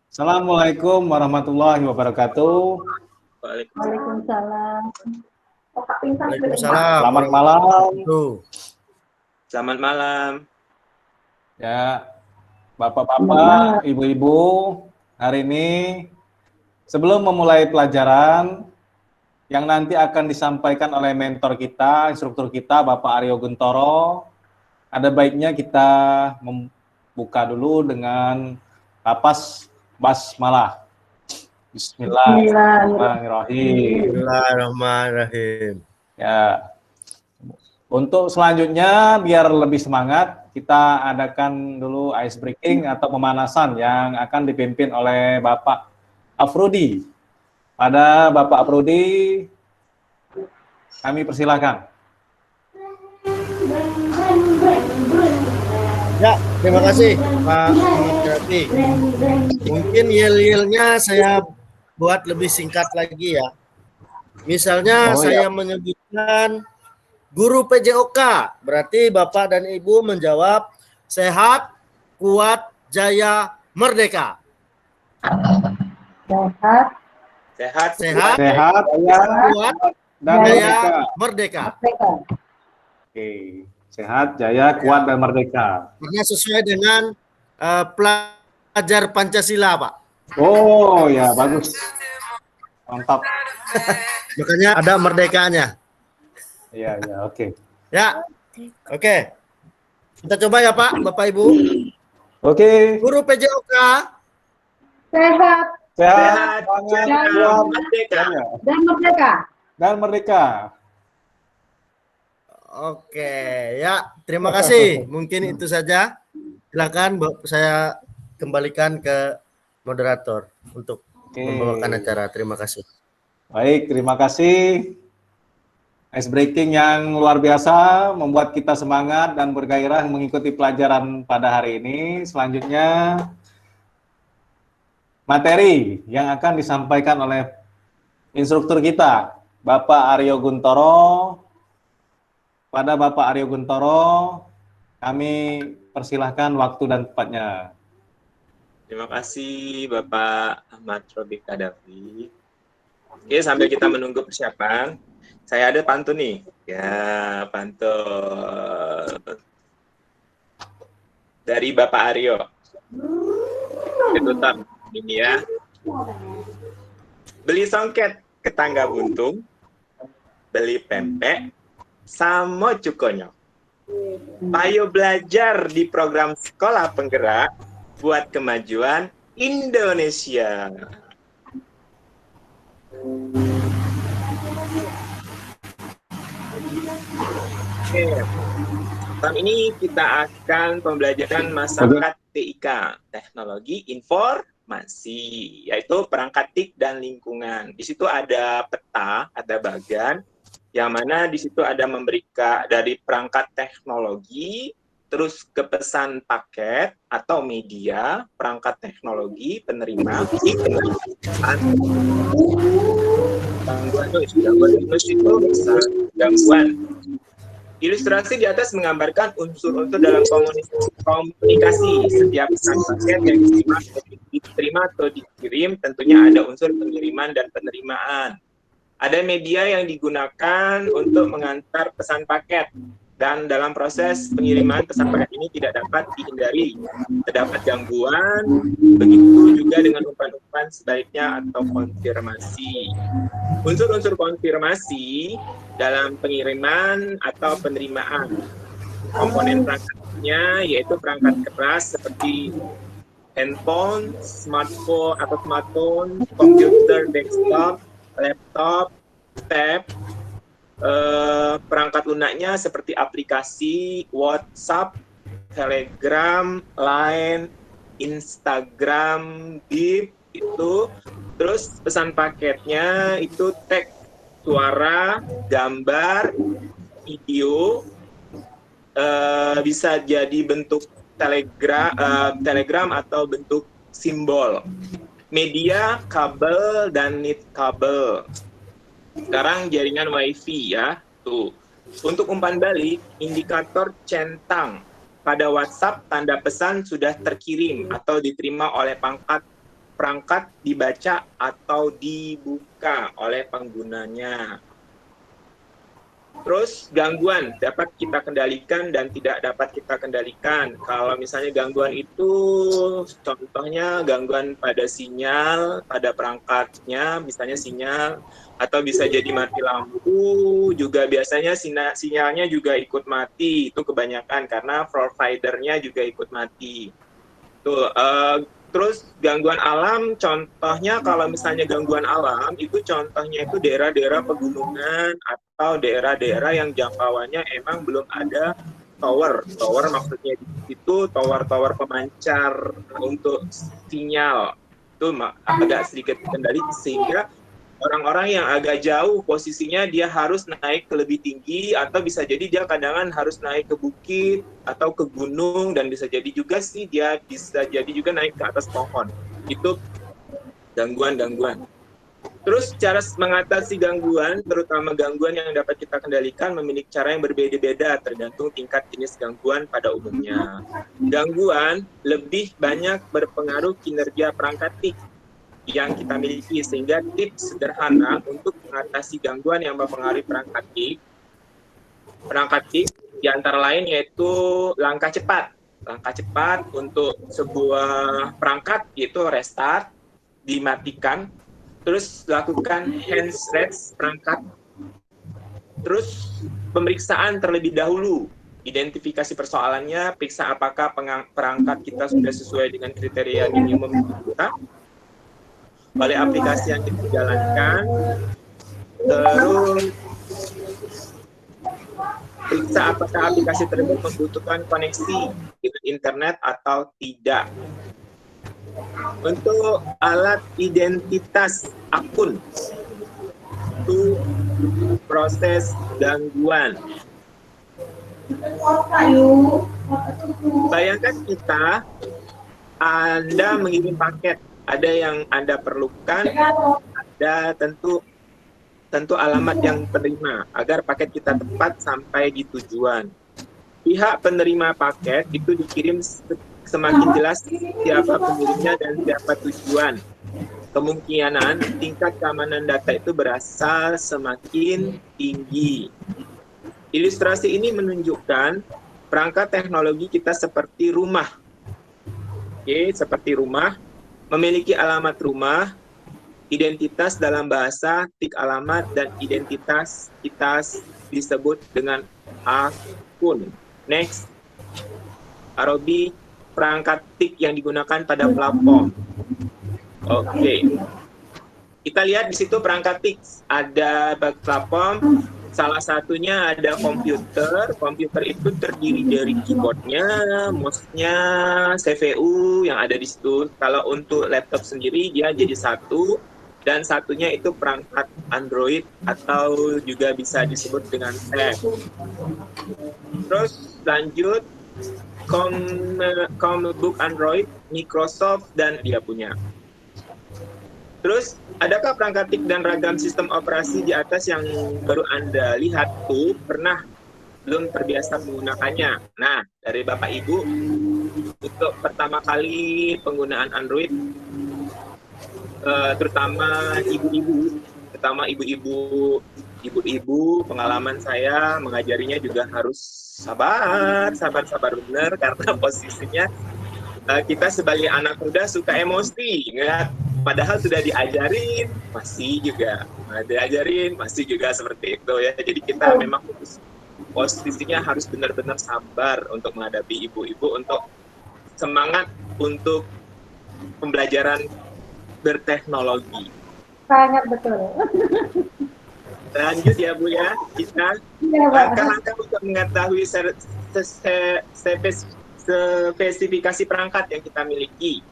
Assalamualaikum warahmatullahi wabarakatuh. Waalaikumsalam. Waalaikumsalam. Selamat malam. Selamat malam. Ya, bapak-bapak, ibu-ibu, hari ini sebelum memulai pelajaran yang nanti akan disampaikan oleh mentor kita, instruktur kita, Bapak Aryo Guntoro, ada baiknya kita membuka dulu dengan lapas basmalah. Bismillahirrahmanirrahim. Bismillahirrahmanirrahim. Ya. Untuk selanjutnya biar lebih semangat, kita adakan dulu ice breaking atau pemanasan yang akan dipimpin oleh Bapak Afrudi. Pada Bapak Afrudi, kami persilahkan. Ya, terima kasih Pak Muhammad. Mungkin yel-yelnya saya buat lebih singkat lagi ya. Misalnya saya menyebutkan guru PJOK, berarti Bapak dan Ibu menjawab sehat, kuat, jaya, merdeka. Sehat, kuat, dan jaya, merdeka. Oke, sehat, jaya, kuat, dan merdeka. Karena sesuai dengan pelajar Pancasila, Pak. Oh ya, bagus. Mantap. Makanya ada merdekanya. Iya, oke. Ya, oke. Kita coba ya Pak, Bapak Ibu. Oke. Guru PJOK. sehat, kuat, dan merdeka. Dan merdeka. Oke, ya. Terima kasih. Mungkin itu saja. Silakan saya kembalikan ke moderator untuk membawakan acara. Terima kasih. Baik, terima kasih. Ice breaking yang luar biasa membuat kita semangat dan bergairah mengikuti pelajaran pada hari ini. Selanjutnya materi yang akan disampaikan oleh instruktur kita, Bapak Aryo Guntoro. Pada Bapak Aryo Guntoro, kami persilahkan waktu dan tempatnya. Terima kasih Bapak Ahmad Robik Kadafi. Oke, sambil kita menunggu persiapan, saya ada pantun nih. Ya, pantun dari Bapak Aryo. Ketutup ini ya. Beli songket ke tangga buntung, beli pempek sama cukonyo. Ayo belajar di program sekolah penggerak buat kemajuan Indonesia. Oke, tahun ini kita akan pembelajaran masyarakat TIK, Teknologi Informasi, yaitu perangkat TIK dan lingkungan. Di situ ada peta, ada bagan, yang mana di situ ada memberikan dari perangkat teknologi, terus ke pesan paket atau media, perangkat teknologi, penerima, gangguan. Ilustrasi di atas menggambarkan unsur-unsur dalam komunikasi. Setiap pesan paket yang diterima atau dikirim tentunya ada unsur pengiriman dan penerimaan. Ada media yang digunakan untuk mengantar pesan paket, dan dalam proses pengiriman pesan paket ini tidak dapat dihindari. Terdapat gangguan, begitu juga dengan umpan-umpan sebaliknya atau konfirmasi. Unsur-unsur konfirmasi dalam pengiriman atau penerimaan. Komponen perangkatnya yaitu perangkat keras seperti handphone, smartphone, komputer desktop, laptop, tab, perangkat lunaknya seperti aplikasi WhatsApp, Telegram, Line, Instagram, Bip, itu. Terus pesan paketnya itu teks, suara, gambar, video, bisa jadi bentuk telegram atau bentuk simbol. Media, kabel, dan nit kabel. Sekarang jaringan WiFi ya. Tuh. Untuk umpan balik, indikator centang. Pada WhatsApp, tanda pesan sudah terkirim atau diterima oleh perangkat dibaca atau dibuka oleh penggunanya. Terus gangguan dapat kita kendalikan dan tidak dapat kita kendalikan. Kalau misalnya gangguan itu contohnya gangguan pada sinyal, pada perangkatnya, misalnya sinyal, atau bisa jadi mati lampu, juga biasanya sinyalnya juga ikut mati. Itu kebanyakan karena providernya juga ikut mati. Tuh, terus gangguan alam, contohnya kalau misalnya gangguan alam, itu contohnya itu daerah-daerah pegunungan atau daerah-daerah yang jangkauannya emang belum ada tower. Tower maksudnya itu tower-tower pemancar untuk sinyal. Itu agak sedikit kendali sehingga orang-orang yang agak jauh posisinya dia harus naik ke lebih tinggi atau bisa jadi dia kadang harus naik ke bukit atau ke gunung dan bisa jadi juga sih dia bisa jadi juga naik ke atas pohon. Itu gangguan-gangguan. Terus cara mengatasi gangguan, terutama gangguan yang dapat kita kendalikan memiliki cara yang berbeda-beda tergantung tingkat jenis gangguan pada umumnya. Gangguan lebih banyak berpengaruh kinerja perangkat TIC yang kita miliki, sehingga tips sederhana untuk mengatasi gangguan yang mempengaruhi perangkat TIC di antara lain yaitu langkah cepat. Langkah cepat untuk sebuah perangkat yaitu restart, dimatikan, terus lakukan hand reset perangkat, terus pemeriksaan terlebih dahulu, identifikasi persoalannya, periksa apakah perangkat kita sudah sesuai dengan kriteria minimum kita oleh aplikasi yang kita jalankan, terus periksa apakah aplikasi tersebut membutuhkan koneksi dengan internet atau tidak. Untuk alat identitas akun, itu proses gangguan. Bayangkan Anda mengirim paket, ada yang Anda perlukan, ada tentu alamat yang penerima agar paket kita tepat sampai di tujuan. Pihak penerima paket itu dikirim semakin jelas siapa pengirimnya dan siapa tujuan. Kemungkinan tingkat keamanan data itu berasal semakin tinggi. Ilustrasi ini menunjukkan perangkat teknologi kita seperti rumah. Oke, seperti rumah. Memiliki alamat rumah, identitas dalam bahasa, tik alamat, dan identitas kita disebut dengan akun. Next, Arobi, perangkat tik yang digunakan pada platform. Oke. Kita lihat di situ perangkat tik. Ada platform, salah satunya ada komputer. Komputer itu terdiri dari keyboardnya, mouse-nya, CPU yang ada di situ. Kalau untuk laptop sendiri dia jadi satu, dan satunya itu perangkat Android atau juga bisa disebut dengan tab. Terus lanjut, Chromebook Android, Microsoft, dan dia punya. Terus, adakah perangkat TIC dan ragam sistem operasi di atas yang baru Anda lihat tuh pernah belum terbiasa menggunakannya? Nah, dari Bapak Ibu, untuk pertama kali penggunaan Android, terutama ibu-ibu, pengalaman saya mengajarinya juga harus sabar benar, karena posisinya kita sebagai anak muda suka emosi, ingat. Padahal sudah diajarin, masih juga seperti itu ya. Jadi kita memang posisinya harus benar-benar sabar untuk menghadapi ibu-ibu, untuk semangat untuk pembelajaran berteknologi. Sangat betul. Lanjut ya Bu ya, kita langkah-langkah untuk mengetahui spesifikasi perangkat yang kita miliki.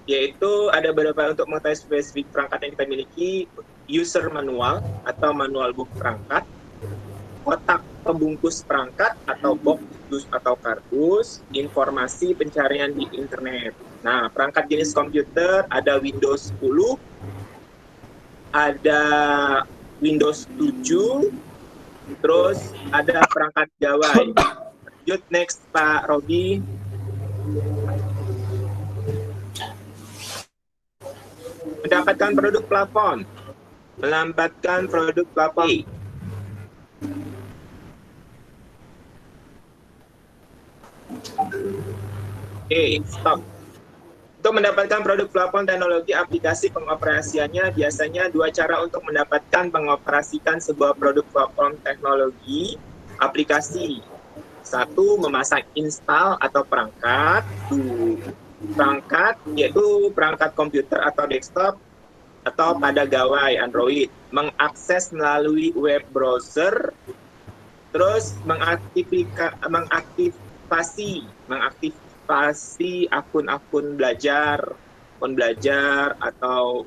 Yaitu ada beberapa untuk mengetahui spesifik perangkat yang kita miliki, user manual atau manual book perangkat, kotak pembungkus perangkat atau box atau kardus, informasi pencarian di internet. Nah, perangkat jenis komputer ada Windows 10, ada Windows 7, terus ada perangkat Java. Lanjut next Pak Robi. Mendapatkan produk plafon. Melambatkan produk plafon. Oke, stop. Untuk mendapatkan produk plafon teknologi aplikasi pengoperasiannya biasanya dua cara untuk mendapatkan pengoperasikan sebuah produk plafon teknologi aplikasi. Satu, memasang install atau perangkat. Perangkat yaitu perangkat komputer atau desktop atau pada gawai Android. Mengakses melalui web browser. Terus mengaktifasi akun-akun belajar atau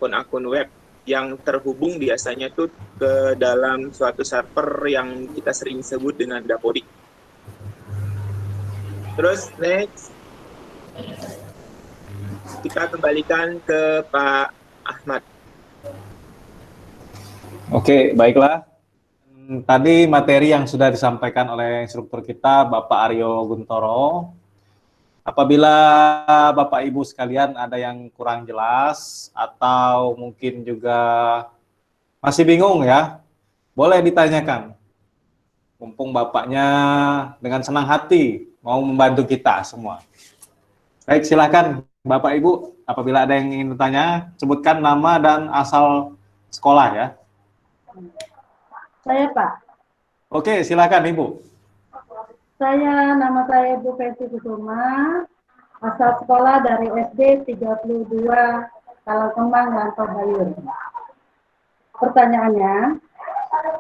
akun-akun web yang terhubung biasanya tuh ke dalam suatu server yang kita sering sebut dengan dapodik. Terus next kita kembalikan ke Pak Ahmad. Oke, baiklah. Tadi materi yang sudah disampaikan oleh instruktur kita, Bapak Aryo Guntoro. Apabila Bapak Ibu sekalian ada yang kurang jelas atau mungkin juga masih bingung ya, boleh ditanyakan. Mumpung Bapaknya dengan senang hati mau membantu kita semua. Baik, silakan Bapak Ibu, apabila ada yang ingin bertanya, sebutkan nama dan asal sekolah ya. Saya Pak. Oke, silakan Ibu. Nama saya Ibu Fenty Kusuma, asal sekolah dari SD 32 Talangkembang, Rantau Bayur. Pertanyaannya,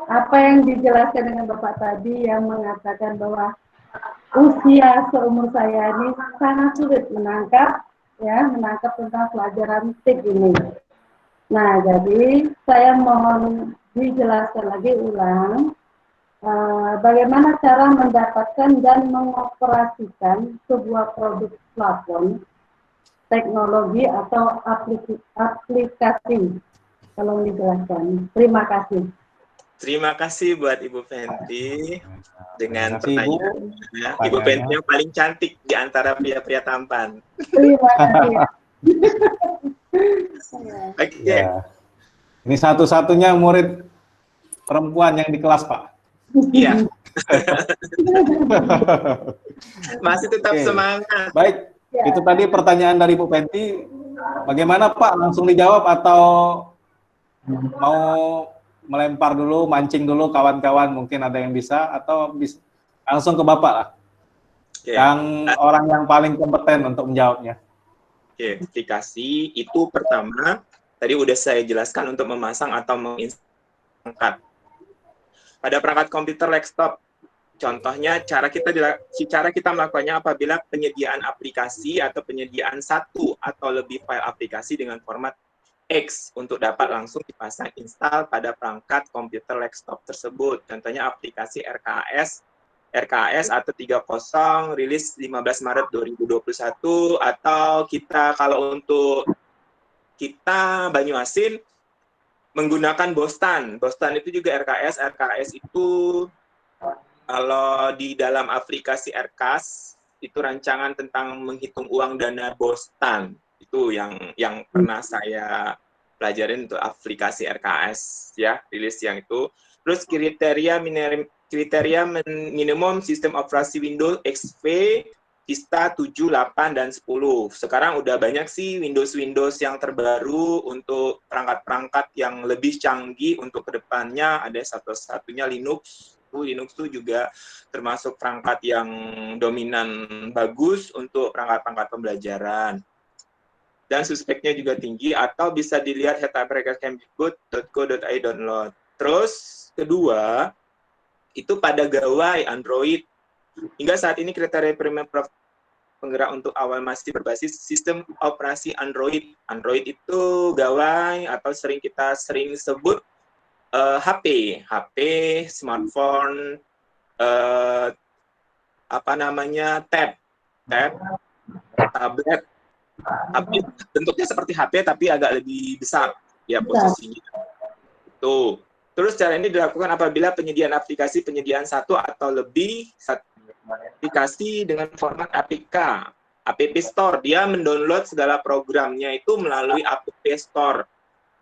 apa yang dijelaskan dengan Bapak tadi yang mengatakan bahwa usia seumur saya ini sangat sulit menangkap tentang pelajaran TIK ini. Nah, jadi saya mohon dijelaskan lagi ulang bagaimana cara mendapatkan dan mengoperasikan sebuah produk plafon teknologi atau aplikasi. Tolong dijelaskan. Terima kasih. Terima kasih buat Ibu Fenty dengan pertanyaan. Ibu Fenty yang paling cantik di antara pria-pria tampan. Terima kasih. Oke. Ya. Ini satu-satunya murid perempuan yang di kelas, Pak. Iya. Masih tetap semangat. Baik, itu tadi pertanyaan dari Bu Fenty. Bagaimana Pak? Langsung dijawab atau mau melempar dulu, mancing dulu kawan-kawan, mungkin ada yang bisa, atau bisa langsung ke Bapak lah. Yang orang yang paling kompeten untuk menjawabnya. Oke, aplikasi itu pertama, tadi udah saya jelaskan untuk memasang atau menginstalkan. Pada perangkat komputer desktop, contohnya cara kita melakukannya apabila penyediaan aplikasi atau penyediaan satu atau lebih file aplikasi dengan format X untuk dapat langsung dipasang install pada perangkat komputer desktop tersebut. Contohnya aplikasi RKS atau 30 rilis 15 Maret 2021 atau kalau untuk kita Banyuasin menggunakan Bostan. Bostan itu juga RKS. RKS itu kalau di dalam aplikasi RKAS itu rancangan tentang menghitung uang dana Bostan. Itu yang pernah saya pelajarin untuk aplikasi RKS ya, rilis yang itu. Terus kriteria minimum sistem operasi Windows XP Vista 7, 8, dan 10. Sekarang udah banyak sih Windows yang terbaru untuk perangkat-perangkat yang lebih canggih untuk kedepannya. Ada satu-satunya Linux. Linux itu juga termasuk perangkat yang dominan bagus untuk perangkat-perangkat pembelajaran. Dan suspeknya juga tinggi, atau bisa dilihat hetabrekakemdikbud.co.id/download. Terus kedua, itu pada gawai Android. Hingga saat ini kriteria penggerak untuk awal masih berbasis sistem operasi Android. Android itu gawai atau kita sering sebut HP, smartphone, tablet. HP bentuknya seperti HP tapi agak lebih besar ya posisinya. Tuh. Terus cara ini dilakukan apabila penyediaan satu atau lebih aplikasi dengan format APK App Store, dia mendownload segala programnya itu melalui App Store.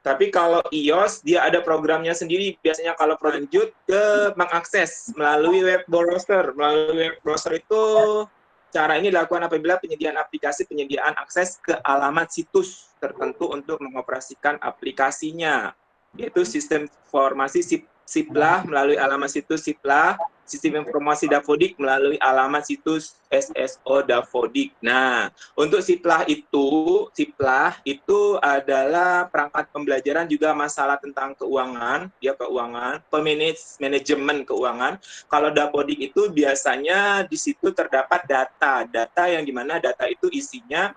Tapi kalau iOS, dia ada programnya sendiri. Biasanya kalau lanjut ke mengakses melalui web browser. Melalui web browser itu, cara ini dilakukan apabila penyediaan aplikasi, penyediaan akses ke alamat situs tertentu untuk mengoperasikan aplikasinya. Yaitu sistem informasi SIPLA melalui alamat situs SIPLA, sistem informasi Dapodik melalui alamat situs SSO Dapodik. Nah, untuk SIPLA itu adalah perangkat pembelajaran juga masalah tentang keuangan, manajemen keuangan. Kalau Dapodik itu biasanya di situ terdapat data yang dimana data itu isinya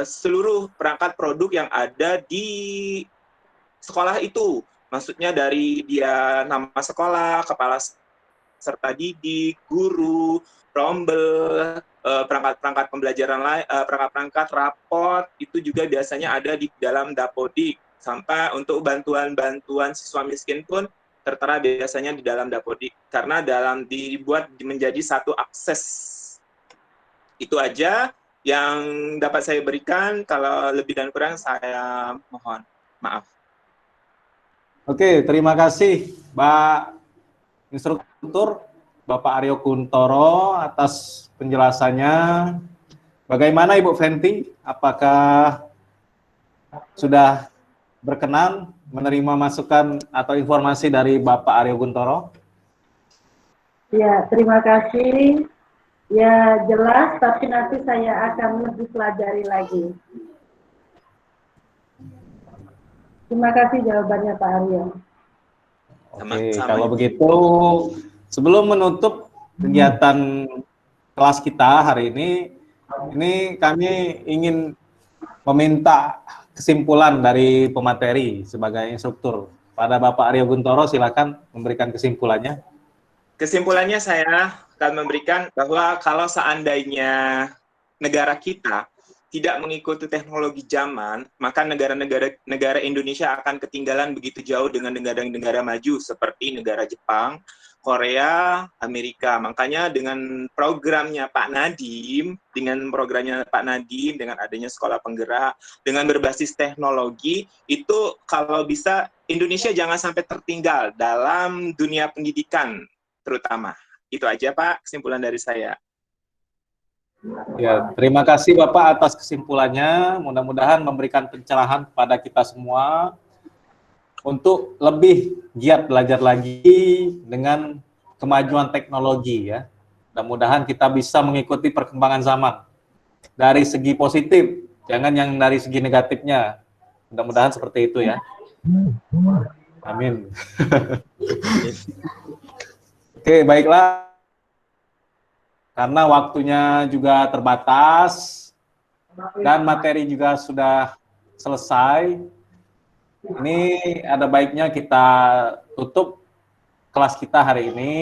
seluruh perangkat produk yang ada di sekolah itu. Maksudnya dari dia nama sekolah, kepala serta didik, guru, rombel, perangkat-perangkat pembelajaran lain, perangkat-perangkat raport, itu juga biasanya ada di dalam Dapodik. Sampai untuk bantuan-bantuan siswa miskin pun tertera biasanya di dalam Dapodik. Karena dibuat menjadi satu akses. Itu aja yang dapat saya berikan. Kalau lebih dan kurang saya mohon maaf. Oke, terima kasih Pak Instruktur, Bapak Aryo Kuntoro atas penjelasannya. Bagaimana Ibu Fenty? Apakah sudah berkenan menerima masukan atau informasi dari Bapak Aryo Kuntoro? Ya, terima kasih. Ya, jelas, tapi nanti saya akan lebih pelajari lagi. Terima kasih jawabannya Pak Aryo. Oke, kalau begitu sebelum menutup kegiatan kelas kita hari ini kami ingin meminta kesimpulan dari pemateri sebagai instruktur. Pada Bapak Aryo Kuntoro, silakan memberikan kesimpulannya. Kesimpulannya saya akan memberikan bahwa kalau seandainya negara kita tidak mengikuti teknologi zaman, maka negara Indonesia akan ketinggalan begitu jauh dengan negara-negara maju seperti negara Jepang, Korea, Amerika. Makanya dengan programnya Pak Nadiem, dengan adanya sekolah penggerak, dengan berbasis teknologi, itu kalau bisa Indonesia jangan sampai tertinggal dalam dunia pendidikan terutama. Itu aja Pak, kesimpulan dari saya. Ya, terima kasih Bapak atas kesimpulannya. Mudah-mudahan memberikan pencerahan kepada kita semua untuk lebih giat belajar lagi dengan kemajuan teknologi ya. Mudah-mudahan kita bisa mengikuti perkembangan zaman dari segi positif, jangan yang dari segi negatifnya. Mudah-mudahan seperti itu ya. Amin. Oke, baiklah. Karena waktunya juga terbatas dan materi juga sudah selesai, ini ada baiknya kita tutup kelas kita hari ini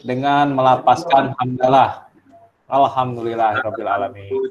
dengan melapaskan hamdalah. Alhamdulillahirabbil alamin.